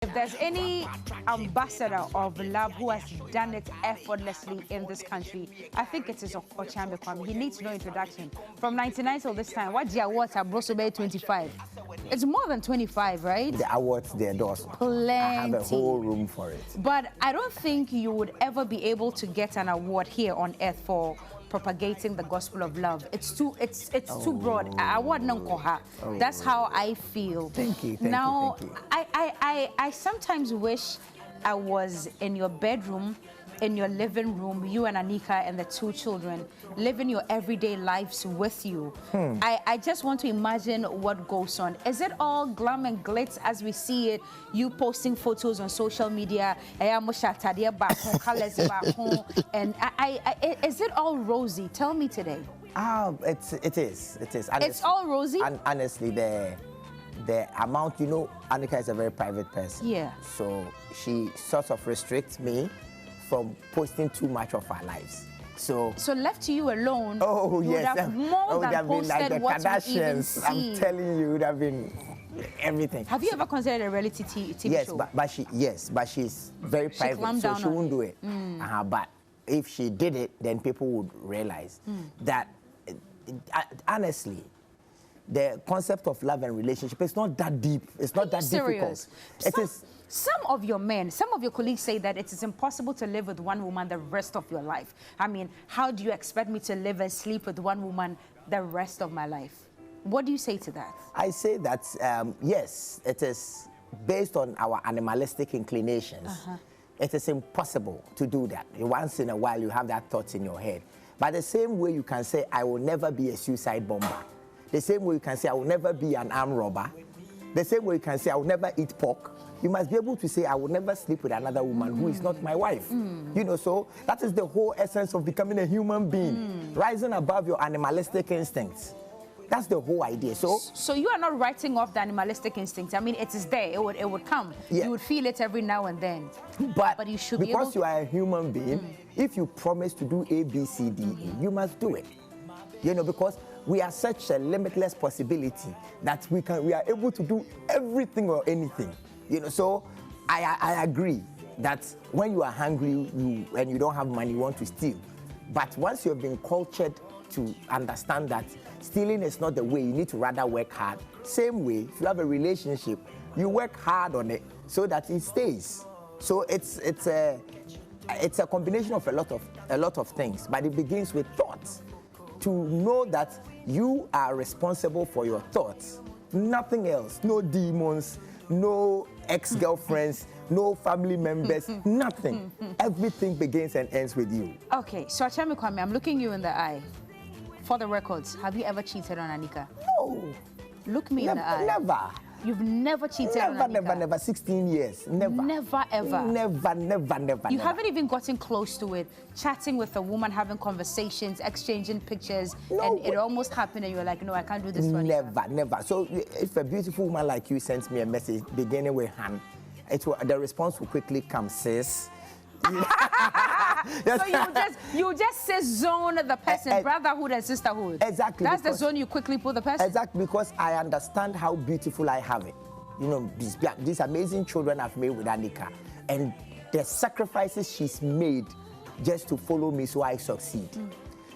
If there's any ambassador of love who has done it effortlessly in this country, I think it is Okyeame Kwame. He needs no introduction. From 99 till this time, what the awards are brought to 25? It's more than 25, right? The awards, they're doors. Plenty. I have a whole room for it. But I don't think you would ever be able to get an award here on earth for propagating the gospel of love. It's too broad. That's how I feel. Thank you. Now, thank you. I sometimes wish I was in your bedroom, in your living room, you and Anika and the two children, living your everyday lives with you. I just want to imagine what goes on. Is it all glam and glitz as we see it? You posting photos on social media, and is it all rosy? Tell me today. It is. Honestly, it's all rosy? And honestly, the amount, Anika is a very private person. Yeah. So she sort of restricts me from posting too much of our lives. So left to you alone, oh you yes, would have more than have been like the what Kardashians. I'm telling you, it would have been everything. Have you ever considered a reality TV yes, show? But she's very private, so she won't do it. But if she did it, then people would realize that honestly, the concept of love and relationship is not that deep. It's not that difficult. Some of your men, some of your colleagues say that it is impossible to live with one woman the rest of your life. I mean, how do you expect me to live and sleep with one woman the rest of my life? What do you say to that? I say that, yes, it is based on our animalistic inclinations. It is impossible to do that. Once in a while, you have that thought in your head. But the same way you can say, I will never be a suicide bomber. The same way you can say, I will never be an armed robber. The same way you can say, I will never eat pork. You must be able to say, I will never sleep with another woman who is not my wife. So that is the whole essence of becoming a human being, rising above your animalistic instincts. That's the whole idea. So you are not writing off the animalistic instincts. I mean, it is there. It would come. Yeah. You would feel it every now and then. But you should be able because you are a human being, if you promise to do A, B, C, D, E, you must do it. Because we are such a limitless possibility that we are able to do everything or anything. So I agree that when you are hungry and you don't have money, you want to steal. But once you have been cultured to understand that stealing is not the way, you need to rather work hard. Same way, if you have a relationship, you work hard on it so that it stays. So it's a combination of a lot of things, but it begins with thoughts. To know that you are responsible for your thoughts, nothing else, no demons, no ex-girlfriends, no family members, nothing. Everything begins and ends with you. Okay, so Okyeame Kwame, I'm looking you in the eye. For the records, have you ever cheated on Anika? No. Look me in the eye. Never. You've never cheated on Anika? Never. 16 years. Never. Never, ever? Never. You haven't even gotten close to it, chatting with a woman, having conversations, exchanging pictures, and it almost happened and you're like, no, I can't do this for Anika. Never. So if a beautiful woman like you sends me a message beginning with Han, the response will quickly come, sis. So you just say zone the person, brotherhood and sisterhood. Exactly. That's the zone you quickly put the person. Exactly, because I understand how beautiful I have it. These amazing children I've made with Anika, and the sacrifices she's made just to follow me so I succeed.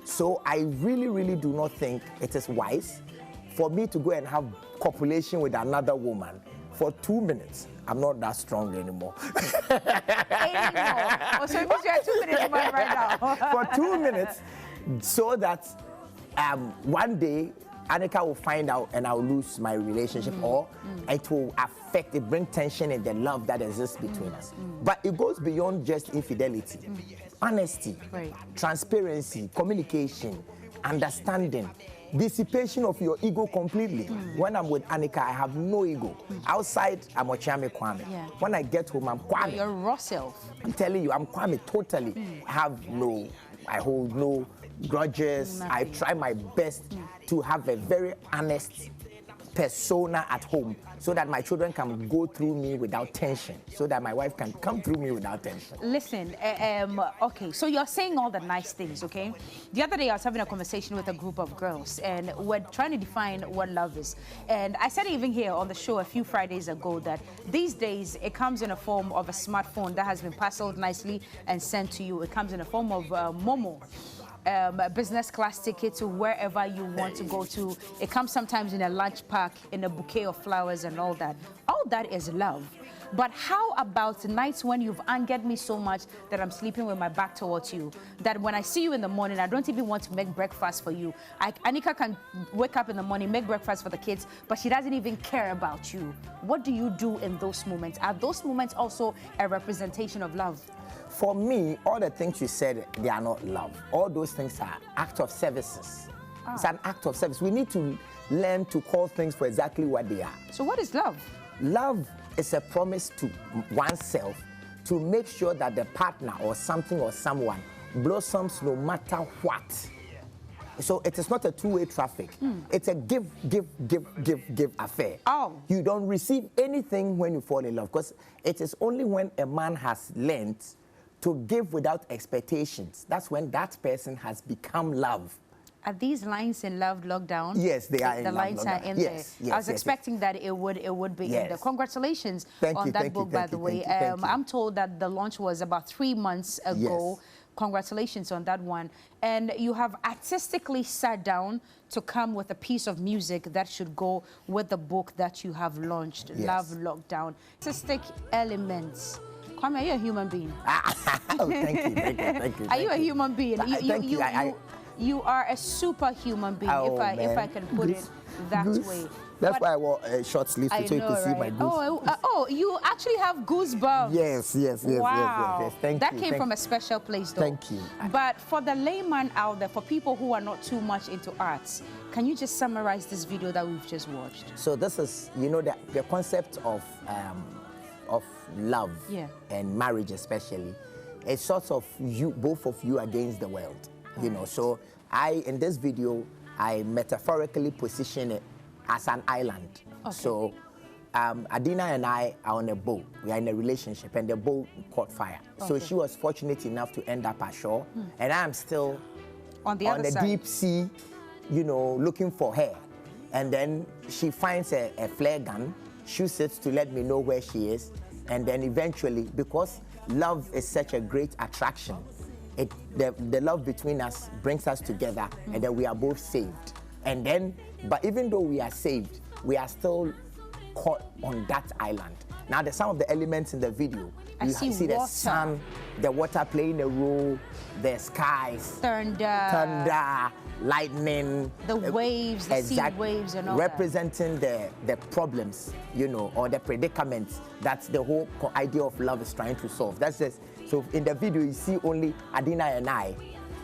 So I really do not think it is wise for me to go and have copulation with another woman for 2 minutes. I'm not that strong anymore. Oh, so you are 2 minutes right now. For 2 minutes, so that one day Anika will find out and I'll lose my relationship, or it will bring tension in the love that exists between us. But it goes beyond just infidelity. Honesty, transparency, communication, understanding, dissipation of your ego completely. When I'm with Anika, I have no ego. Outside, I'm Okyeame Kwame. When I get home, I'm Kwame. You're raw self. I'm telling you, I'm Kwame totally. I hold no grudges. I try my best to have a very honest persona at home so that my children can go through me without tension, so that my wife can come through me without tension. Listen, okay, so you're saying all the nice things, okay? The other day I was having a conversation with a group of girls and we're trying to define what love is. And I said even here on the show a few Fridays ago that these days it comes in a form of a smartphone that has been parceled nicely and sent to you. It comes in a form of Momo. A business class ticket to wherever you want to go to. It comes sometimes in a lunch pack, in a bouquet of flowers and all that. All that is love. But how about nights when you've angered me so much that I'm sleeping with my back towards you, that when I see you in the morning, I don't even want to make breakfast for you. Anika can wake up in the morning, make breakfast for the kids, but she doesn't even care about you. What do you do in those moments? Are those moments also a representation of love? For me, all the things you said, they are not love. All those things are acts of services. It's an act of service. We need to learn to call things for exactly what they are. So what is love? Love is a promise to oneself to make sure that the partner or something or someone blossoms no matter what. So it is not a two-way traffic. It's a give affair. Oh. You don't receive anything when you fall in love, because it is only when a man has learned to give without expectations, that's when that person has become love. Are these lines in Love Lockdown? Yes, they are in the Love lines Lockdown. Are in Yes, there. yes, I was expecting that it would be in there. Congratulations on that book, by the way. I'm told that the launch was about 3 months ago. Yes. Congratulations on that one. And you have artistically sat down to come with a piece of music that should go with the book that you have launched, yes. Love Lockdown. Artistic elements. Kwame, are you a human being? Oh, thank you. Are you a human being? Thank you. You are a superhuman being, oh, if I can put it that way. That's why I wore short sleeves so you can see my goose. Oh, you actually have goosebumps. Yes. Wow. Yes. Thank you. That came from a special place, though. Thank you. But for the layman out there, for people who are not too much into arts, can you just summarize this video that we've just watched? So this is, the concept of love and marriage especially. It's sort of both of you against the world. So in this video, I metaphorically position it as an island. Okay. So Adina and I are on a boat. We are in a relationship and the boat caught fire. Okay. So she was fortunate enough to end up ashore and I am still on the side. Deep sea, looking for her. And then she finds a flare gun, shoots it to let me know where she is. And then eventually, because love is such a great attraction, the love between us brings us together and then we are both saved. And then, but even though we are saved, we are still caught on that island. Now, some of the elements in the video, you see the sun, the water playing a role, the skies, thunder, lightning, the waves, the sea waves and all representing the problems, or the predicaments that the whole idea of love is trying to solve. That's just, so in the video you see only Adina and I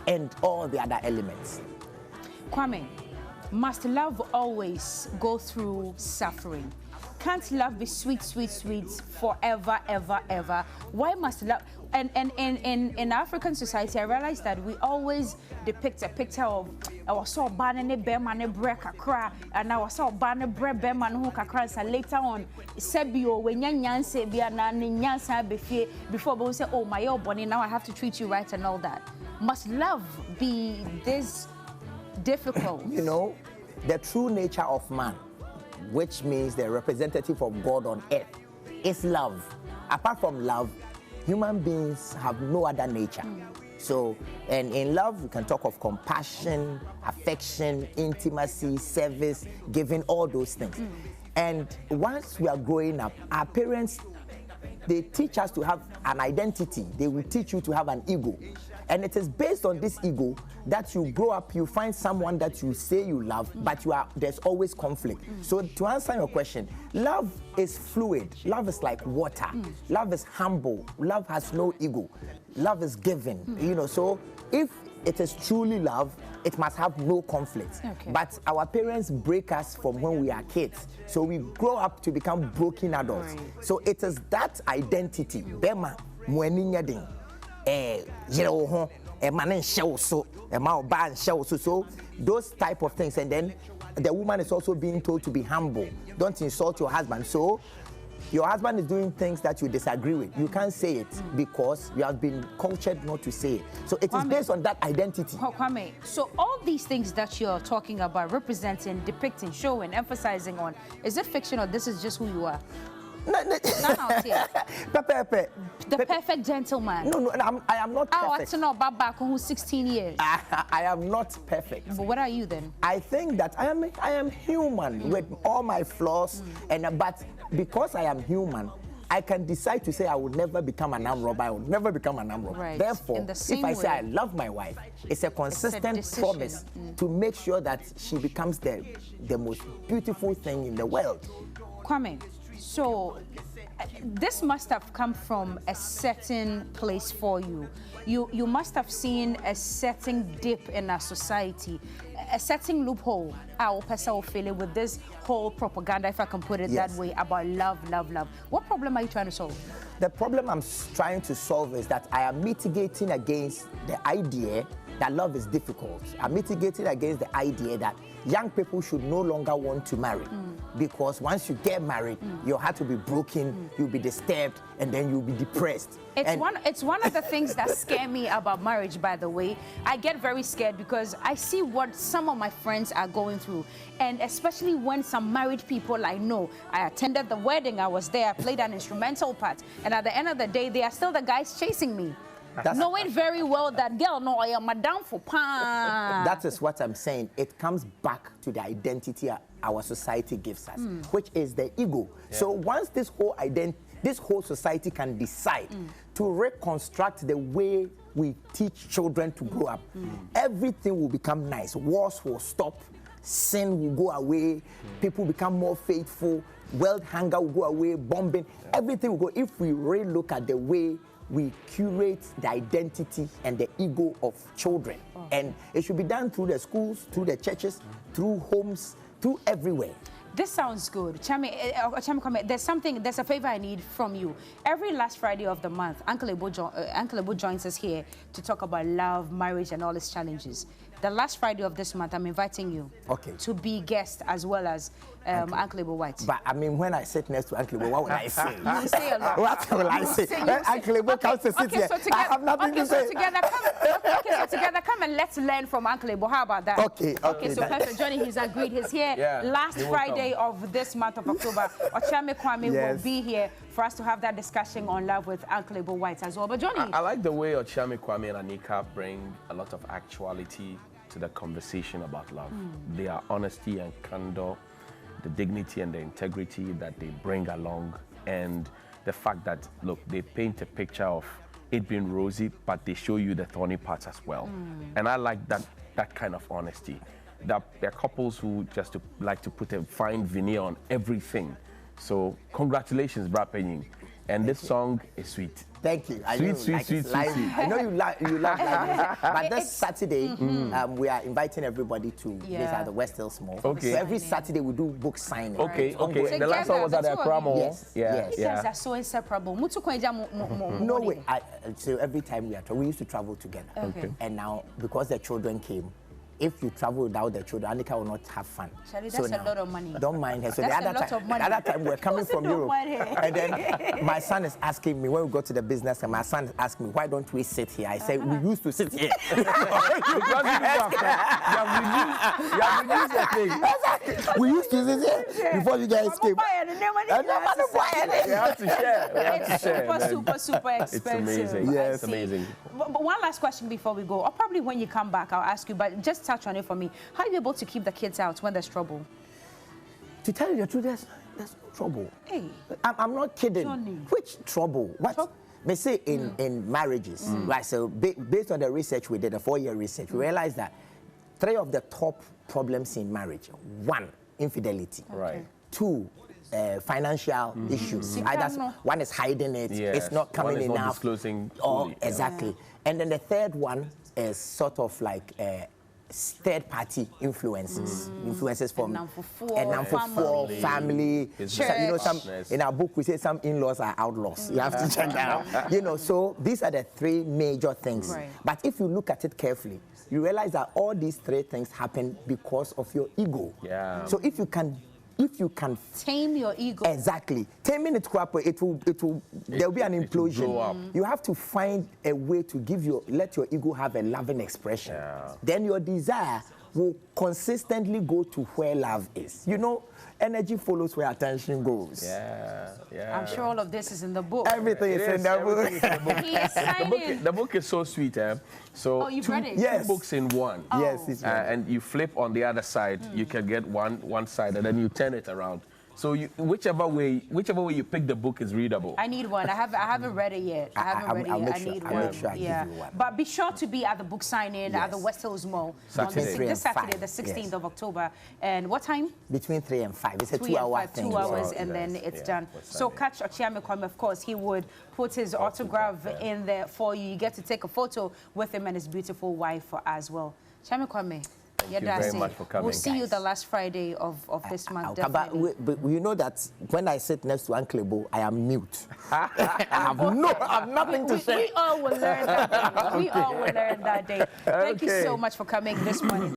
and all the other elements. Kwame, must love always go through suffering? Can't love be sweet forever, ever? Why must love? And in African society, I realized that we always depict a picture of our saw banane beman break kakra, and our saw banane break beman who kakra. So later on, sebio when nyanse biana nyansa befie before we say, oh my boni, now I have to treat you right and all that. Must love be this difficult? The true nature of man, which means the representative of God on earth, is love. Apart from love, human beings have no other nature. So, and in love, we can talk of compassion, affection, intimacy, service, giving, all those things. And once we are growing up, our parents, they teach us to have an identity. They will teach you to have an ego. And it is based on this ego that you grow up, you find someone that you say you love, but there's always conflict. So to answer your question, love is fluid. Love is like water. Love is humble. Love has no ego. Love is given. So if it is truly love, it must have no conflict. Okay. But our parents break us from when we are kids. So we grow up to become broken adults. Right. So it is that identity. Bema, a man and shell so, a man ban shell so those type of things. And then the woman is also being told to be humble. Don't insult your husband. So your husband is doing things that you disagree with. You can't say it because you have been cultured not to say it. So it is based on that identity. Kwame, so all these things that you're talking about, representing, depicting, showing, emphasizing on, is it fiction or this is just who you are? The perfect gentleman. No, I am not perfect. I want to know about back who's 16 years. I am not perfect. But what are you then? I think that I am human with all my flaws, but because I am human, I can decide to say I will never become an armed robber. I will never become an armed robber. Right. Therefore, if I say I love my wife, it's a consistent promise to make sure that she becomes the most beautiful thing in the world. Kwame, so this must have come from a certain place for you. You must have seen a certain dip in our society, a certain loophole. Our person will fill it with this whole propaganda, if I can put it that way, about love, love, love. What problem are you trying to solve? The problem I'm trying to solve is that I am mitigating against the idea that love is difficult. I'm mitigating against the idea that young people should no longer want to marry because once you get married, your heart will be broken, you'll be disturbed, and then you'll be depressed. It's one of the things that scare me about marriage, by the way. I get very scared because I see what some of my friends are going through, and especially when some married people I know. I attended the wedding, I was there, I played an instrumental part, and at the end of the day, they are still the guys chasing me. Knowing very well that girl, no, I am madam for pan. That is what I'm saying. It comes back to the identity our society gives us, which is the ego. Yeah. So once this whole society can decide to reconstruct the way we teach children to grow up, everything will become nice. Wars will stop, sin will go away, people become more faithful, world hunger will go away, bombing, everything will go. If we really look at the way we curate the identity and the ego of children. And it should be done through the schools, through the churches, through homes, through everywhere. This sounds good. Kwame, there's a favor I need from you. Every last Friday of the month, Uncle Ebo joins us here to talk about love, marriage, and all its challenges. The last Friday of this month, I'm inviting you to be guest as well as Uncle Ebo White. But I mean, when I sit next to Uncle Ebo, what will I say? You will say a lot. What will I say? When Uncle Ebo comes to sit here, I have nothing to say. So together, come and let's learn from Uncle Ebo. How about that? Okay. So perfect. Johnny, he's agreed. He's here last Friday of this month of October. Okyeame Kwame will be here for us to have that discussion on love with Uncle Ebo White as well. But Johnny, I like the way Okyeame Kwame and Anika bring a lot of actuality to the conversation about love. Their honesty and candor, the dignity and the integrity that they bring along, and the fact that, look, they paint a picture of it being rosy, but they show you the thorny parts as well. And I like that kind of honesty. There are couples who just like to put a fine veneer on everything. So congratulations, Bra Penying. And this song is sweet. Thank you. Sweet. I know you love live music, but this Saturday we are inviting everybody to this at the West Hills Mall. Okay. So every Saturday we do book signing. Okay. So the last one was at the Accra Mall. Yes. You guys are so inseparable. No way. So every time we used to travel together. Okay. And now because the children came, if you travel without the children, Anika will not have fun. Charlie, that's a lot of money. Don't mind her. So the other time we're coming from Europe. And then my son is asking me, when we go to the business, and my son is asking me, why don't we sit here? I say, we used to sit here. Because you have reduced the thing. Exactly. We used to sit here before you guys came. We have to share. It's super expensive. It's amazing. Yes. It's amazing. But one last question before we go, or probably when you come back, I'll ask you, but just touch on it for me. How are you able to keep the kids out when there's trouble? To tell you the truth, there's no trouble. Hey. I'm not kidding. Johnny. Which trouble? What? They say in marriages, right? So based on the research we did, a 4-year research, we realized that 3 of the top problems in marriage: 1, infidelity. Right. 2, financial issues. Either one is hiding it, it's not coming one is enough. Not disclosing. Exactly. And then the third one is sort of like third-party influences, influences from Namfo family. So, you know, some in our book we say some in-laws are outlaws. You have to check that out. You know, so these are the three major things. Right. But if you look at it carefully, you realize that all these three things happen because of your ego. Yeah. So if you can tame your ego. Exactly. 10 minutes, there'll be an implosion. You have to find a way to let your ego have a loving expression. Yeah. Then your desire will consistently go to where love is. You know, energy follows where attention goes. Yeah, yeah. I'm sure all of this is in the book. Everything is in the book. He is signing. The book is so sweet, eh? So you've read it? Yes. 2 books in one. Oh. Yes, it's right. And you flip on the other side, you can get one side, and then you turn it around. So whichever way you pick, the book is readable. I need one. I haven't read it yet. I haven't read it yet. I need one. I'll make sure I give you one. But be sure to be at the book signing at the West Hills Mall Saturday. this Saturday, the 5, 16th of October. And what time? Between 3 and 5. It's a 3 and 2-hour 5, thing. 2 hours, Wow, and then nice. it's Yeah, done. for So Sunday. catch Okyeame Kwame, of course. He would put his autograph in there for you. You get to take a photo with him and his beautiful wife as well. Okyeame Kwame. Thank you very much for coming. We'll see you the last Friday of this month. Definitely. But you know that when I sit next to Uncle Bo, I am mute. I have nothing to say. We all will learn that day. We all will learn that day. Thank you so much for coming this morning.